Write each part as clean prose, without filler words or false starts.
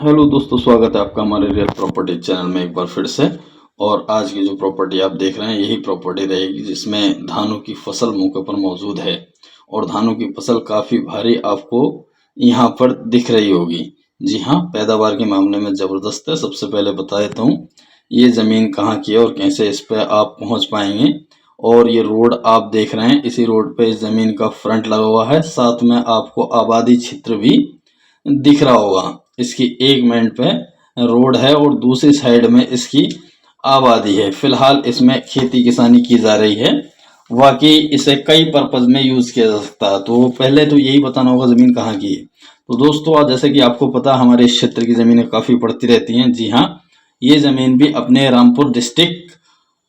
Hello दोस्तों, स्वागत है आपका हमारे रियल प्रॉपर्टी चैनल में एक बार फिर से। और आज की जो प्रॉपर्टी आप देख रहे हैं यही प्रॉपर्टी रहेगी जिसमें धानों की फसल मौके पर मौजूद है। और धानों की फसल काफ़ी भारी आपको यहाँ पर दिख रही होगी। जी हाँ, पैदावार के मामले में ज़बरदस्त है। सबसे पहले बता देता हूँ ये ज़मीन कहाँ की है और कैसे इस पर आप पहुँच पाएंगे। और ये रोड आप देख रहे हैं, इसी रोड पे इस ज़मीन का फ्रंट लगा हुआ है। साथ में आपको आबादी क्षेत्र भी दिख रहा होगा। इसकी एक मिनट पे रोड है और दूसरी साइड में इसकी आबादी है। फिलहाल इसमें खेती किसानी की जा रही है। वाकई इसे कई पर्पज में यूज किया जा सकता है। तो पहले तो यही बताना होगा ज़मीन कहाँ की है। तो दोस्तों, आज जैसे कि आपको पता हमारे इस क्षेत्र की ज़मीनें काफ़ी पड़ती रहती हैं। जी हाँ, ये ज़मीन भी अपने रामपुर डिस्ट्रिक्ट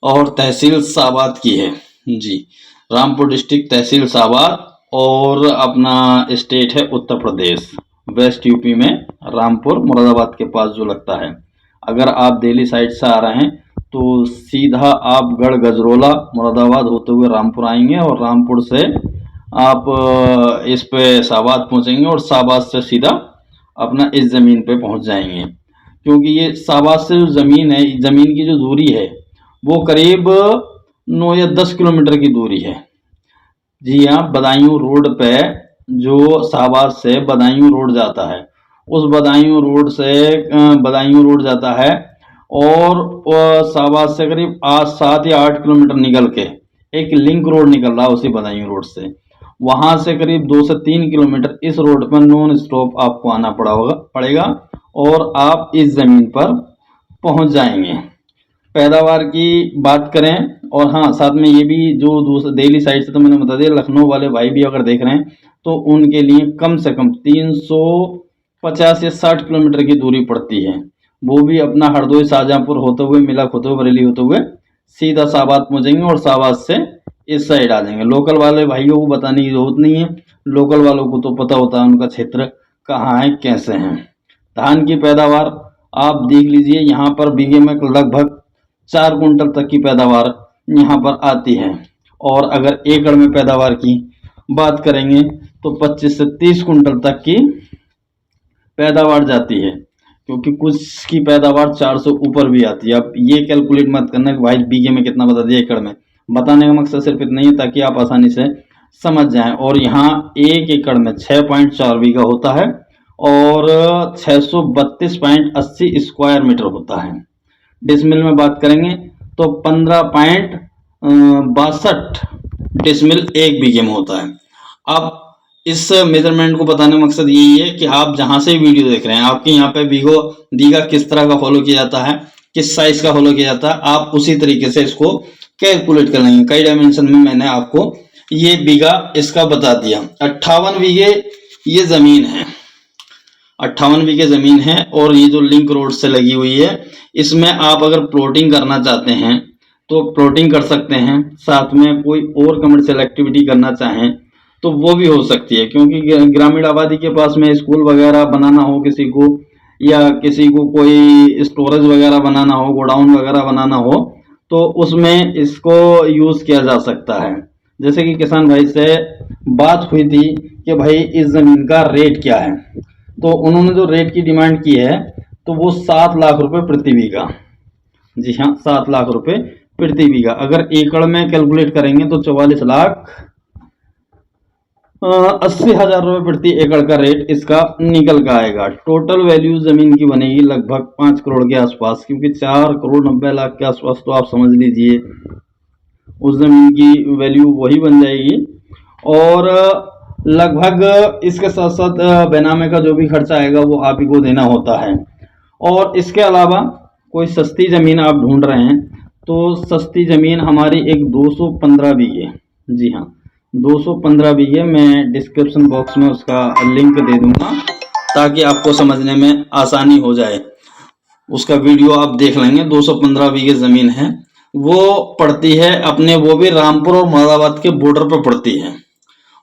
और तहसील साबाद की है। जी, रामपुर डिस्ट्रिक्ट, तहसील साबाद और अपना स्टेट है उत्तर प्रदेश, वेस्ट यूपी में रामपुर मुरादाबाद के पास जो लगता है। अगर आप दिल्ली साइड से आ रहे हैं तो सीधा आप गढ़ गजरोला मुरादाबाद होते हुए रामपुर आएंगे और रामपुर से आप इस पे साबाद पहुंचेंगे और साबाद से सीधा अपना इस ज़मीन पे पहुंच जाएंगे। क्योंकि ये साबाद से जो ज़मीन है, ज़मीन की जो दूरी है वो करीब 9 या 10 किलोमीटर की दूरी है। जी हाँ, बदायूं रोड पे जो शाहबाद से बदायूं रोड जाता है, उस बदायूं रोड से बदायूं रोड जाता है और शाहबाद से करीब 7 या 8 किलोमीटर निकल के एक लिंक रोड निकल रहा है उसी बदायूं रोड से। वहां से करीब 2 से 3 किलोमीटर इस रोड पर नॉन स्टॉप आपको आना पड़ेगा और आप इस जमीन पर पहुंच जाएंगे। पैदावार की बात करें और हाँ, साथ में ये भी जो दूसरे दिल्ली साइड से तो मैंने बता दिया, लखनऊ वाले भाई भी अगर देख रहे हैं तो उनके लिए कम से कम 350 या 60 किलोमीटर की दूरी पड़ती है। वो भी अपना हरदोई शाहजहाँपुर होते हुए, मिलक होते हुए, बरेली होते हुए सीधा शाहबाद पहुँचेंगे और शाहबाद से इस साइड आ जाएंगे। लोकल वाले भाइयों को बताने की जरूरत नहीं है, लोकल वालों को तो पता होता है उनका क्षेत्र कहाँ है, कैसे हैं। धान की पैदावार आप देख लीजिए, यहाँ पर बीघे में लगभग 4 कुंटल तक की पैदावार यहाँ पर आती है। और अगर एकड़ में पैदावार की बात करेंगे तो 25 से 30 कुंटल तक की पैदावार जाती है, क्योंकि कुछ की पैदावार 400 ऊपर भी आती है। अब ये कैलकुलेट मत करना कि भाई बीघे में कितना बता दिया, एकड़ में बताने का मकसद सिर्फ इतना ही है ताकि आप आसानी से समझ जाएं। और यहाँ 1 एकड़ में 6.4 बीघा होता है और 632.80 स्क्वायर मीटर होता है। डिसमिल में बात करेंगे तो 15.62 डिसमिल 1 बीघे में होता है। अब इस मेजरमेंट को बताने का मकसद यही है कि आप जहां से वीडियो देख रहे हैं, आपके यहाँ पे बीघा किस तरह का फॉलो किया जाता है, किस साइज का फॉलो किया जाता है, आप उसी तरीके से इसको कैलकुलेट कर लेंगे। कई डायमेंशन में मैंने आपको ये बीघा इसका बता दिया। 58 बीघे ये जमीन है, 58 बीघे जमीन है और ये जो लिंक रोड से लगी हुई है, इसमें आप अगर प्लॉटिंग करना चाहते हैं तो प्लॉटिंग कर सकते हैं। साथ में कोई और कमर्शियल एक्टिविटी करना चाहें तो वो भी हो सकती है, क्योंकि ग्रामीण आबादी के पास में स्कूल वगैरह बनाना हो किसी को, या किसी को कोई स्टोरेज वगैरह बनाना हो, गोडाउन वगैरह बनाना हो, तो उसमें इसको यूज किया जा सकता है। जैसे कि किसान भाई से बात हुई थी कि भाई इस जमीन का रेट क्या है, तो उन्होंने जो रेट की डिमांड की है तो वो 7 लाख रुपए प्रति बीघा। जी हाँ, 7 लाख रुपए प्रति बीघा। अगर एकड़ में कैलकुलेट करेंगे तो 44,80,000 रुपए प्रति एकड़ का रेट इसका निकल का आएगा। टोटल वैल्यू जमीन की बनेगी लगभग 5 करोड़ के आसपास, क्योंकि 4 करोड़ 90 लाख के आसपास तो आप समझ लीजिए उस जमीन की वैल्यू वही बन जाएगी। और लगभग इसके साथ साथ बेनामे का जो भी खर्चा आएगा वो आप ही को देना होता है। और इसके अलावा कोई सस्ती ज़मीन आप ढूंढ रहे हैं तो सस्ती ज़मीन हमारी एक 215 बीघे, जी हाँ 215 बीघे, मैं डिस्क्रिप्शन बॉक्स में उसका लिंक दे दूंगा ताकि आपको समझने में आसानी हो जाए। उसका वीडियो आप देख लेंगे। 215 बीघे ज़मीन है, वो पड़ती है अपने, वो भी रामपुर और मुरादाबाद के बॉर्डर पर पड़ती है।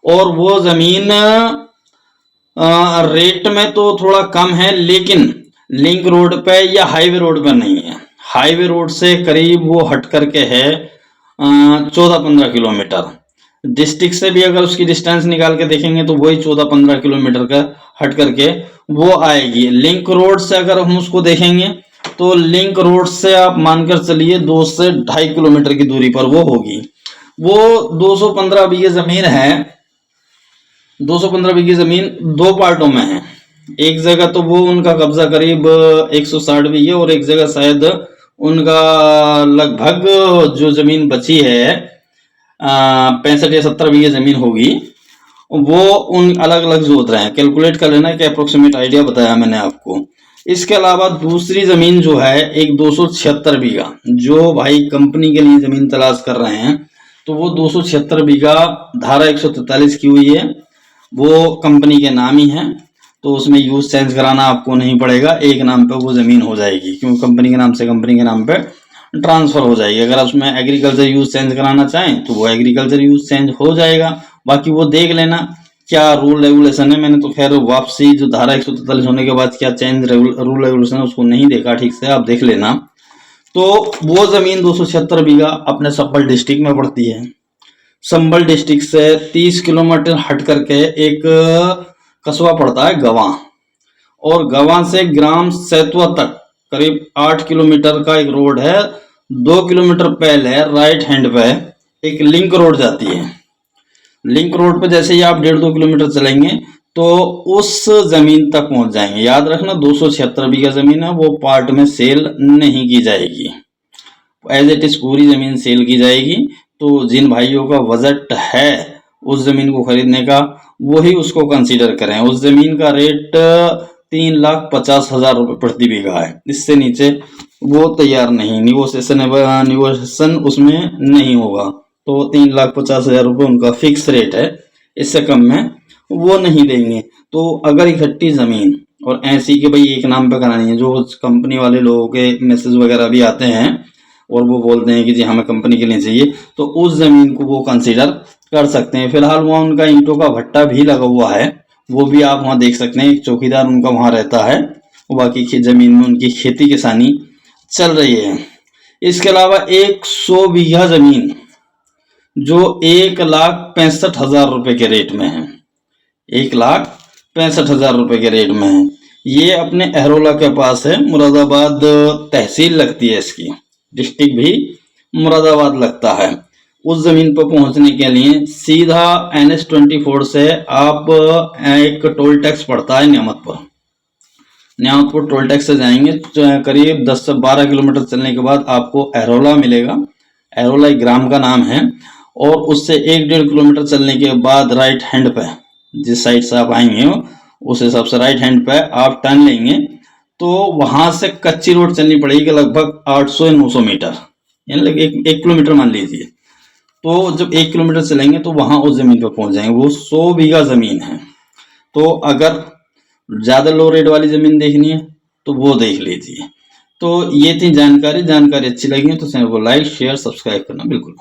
और वो ज़मीन रेट में तो थोड़ा कम है, लेकिन लिंक रोड पे या हाईवे रोड पे नहीं है। हाईवे रोड से करीब वो हट करके है 14-15 किलोमीटर। डिस्ट्रिक्ट से भी अगर उसकी डिस्टेंस निकाल के देखेंगे तो वही 14-15 किलोमीटर का हट करके वो आएगी। लिंक रोड से अगर हम उसको देखेंगे तो लिंक रोड से आप मानकर चलिए 2 से 2.5 किलोमीटर की दूरी पर वो होगी। वो 215 बीघे जमीन है। 215 बीघे जमीन 2 पार्टों में है। एक जगह तो वो उनका कब्जा करीब 160 बीघे और एक जगह शायद उनका लगभग जो जमीन बची है 65 या 70 बीघे जमीन होगी, वो उन अलग अलग जोत रहे हैं। कैलकुलेट कर लेना कि अप्रोक्सीमेट आइडिया बताया मैंने आपको। इसके अलावा दूसरी जमीन जो है एक 276 बीघा, जो भाई कंपनी के लिए जमीन तलाश कर रहे हैं, तो वो 276 बीघा धारा 143 की हुई है, वो कंपनी के नाम ही है, तो उसमें यूज चेंज कराना आपको नहीं पड़ेगा। एक नाम पे वो जमीन हो जाएगी, क्योंकि कंपनी के नाम से कंपनी के नाम पे ट्रांसफर हो जाएगी। अगर उसमें एग्रीकल्चर यूज चेंज कराना चाहें तो वो एग्रीकल्चर यूज चेंज हो जाएगा। बाकी वो देख लेना क्या रूल रेगुलेशन है। मैंने तो खैर वापसी जो धारा 143 होने के बाद क्या चेंज रूल रेगुलेशन है उसको नहीं देखा ठीक से, आप देख लेना। तो वो जमीन 276 बीघा अपने संबल डिस्ट्रिक्ट में पड़ती है। संबल डिस्ट्रिक्ट से 30 किलोमीटर हट करके एक कस्बा पड़ता है गवां, और गवां से ग्राम सैतवा तक करीब 8 किलोमीटर का एक रोड है। 2 किलोमीटर पहले राइट हैंड पे एक लिंक रोड जाती है। लिंक रोड पे जैसे ही आप 1.5-2 किलोमीटर चलेंगे तो उस जमीन तक पहुंच जाएंगे। याद रखना 276 बीघा जमीन है, वो पार्ट में सेल नहीं की जाएगी, एज इट इज पूरी जमीन सेल की जाएगी। तो जिन भाइयों का बजट है उस जमीन को खरीदने का, वही उसको कंसीडर करें। उस जमीन का रेट 3,50,000 रुपये प्रति बीघा है। इससे नीचे वो तैयार नहीं, निगोशिएशन उसमें नहीं होगा। तो 3,50,000 रुपये उनका फिक्स रेट है, इससे कम में वो नहीं देंगे। तो अगर इकट्ठी जमीन और ऐसी कि भाई एक नाम पे करानी है, जो कंपनी वाले लोगों के मैसेज वगैरह भी आते हैं और वो बोलते हैं कि जी हमें कंपनी के लिए चाहिए, तो उस जमीन को वो कंसीडर कर सकते हैं। फिलहाल वहाँ उनका ईंटों का भट्टा भी लगा हुआ है, वो भी आप वहाँ देख सकते हैं। एक चौकीदार उनका वहाँ रहता है, बाकी जमीन में उनकी खेती किसानी चल रही है। इसके अलावा 100 बीघा जमीन जो 1,65,000 रुपये के रेट में है, 1,65,000 रुपये के रेट में है। ये अपने अहरोला के पास है, मुरादाबाद तहसील लगती है इसकी, डिस्ट्रिक्ट भी मुरादाबाद लगता है। उस जमीन पर पहुंचने के लिए सीधा NH-24 से आप एक टोल टैक्स पड़ता है न्यामतपुर टोल टैक्स से जाएंगे, करीब 10 से 12 किलोमीटर चलने के बाद आपको अहरोला मिलेगा। अहरोला एक ग्राम का नाम है, और उससे 1-1.5 किलोमीटर चलने के बाद राइट हैंड पे, जिस साइड से आप आएंगे उस हिसाब से राइट हैंड पे आप टर्न लेंगे, तो वहां से कच्ची रोड चलनी पड़ेगी लगभग 800 या 900 मीटर, यानी एक किलोमीटर मान लीजिए। तो जब 1 किलोमीटर चलेंगे तो वहां उस जमीन पर पहुंच जाएंगे। वो 100 बीघा जमीन है। तो अगर ज्यादा लो रेट वाली जमीन देखनी है तो वो देख लीजिए। तो ये थी जानकारी अच्छी लगी तो चैनल को लाइक शेयर सब्सक्राइब करना बिल्कुल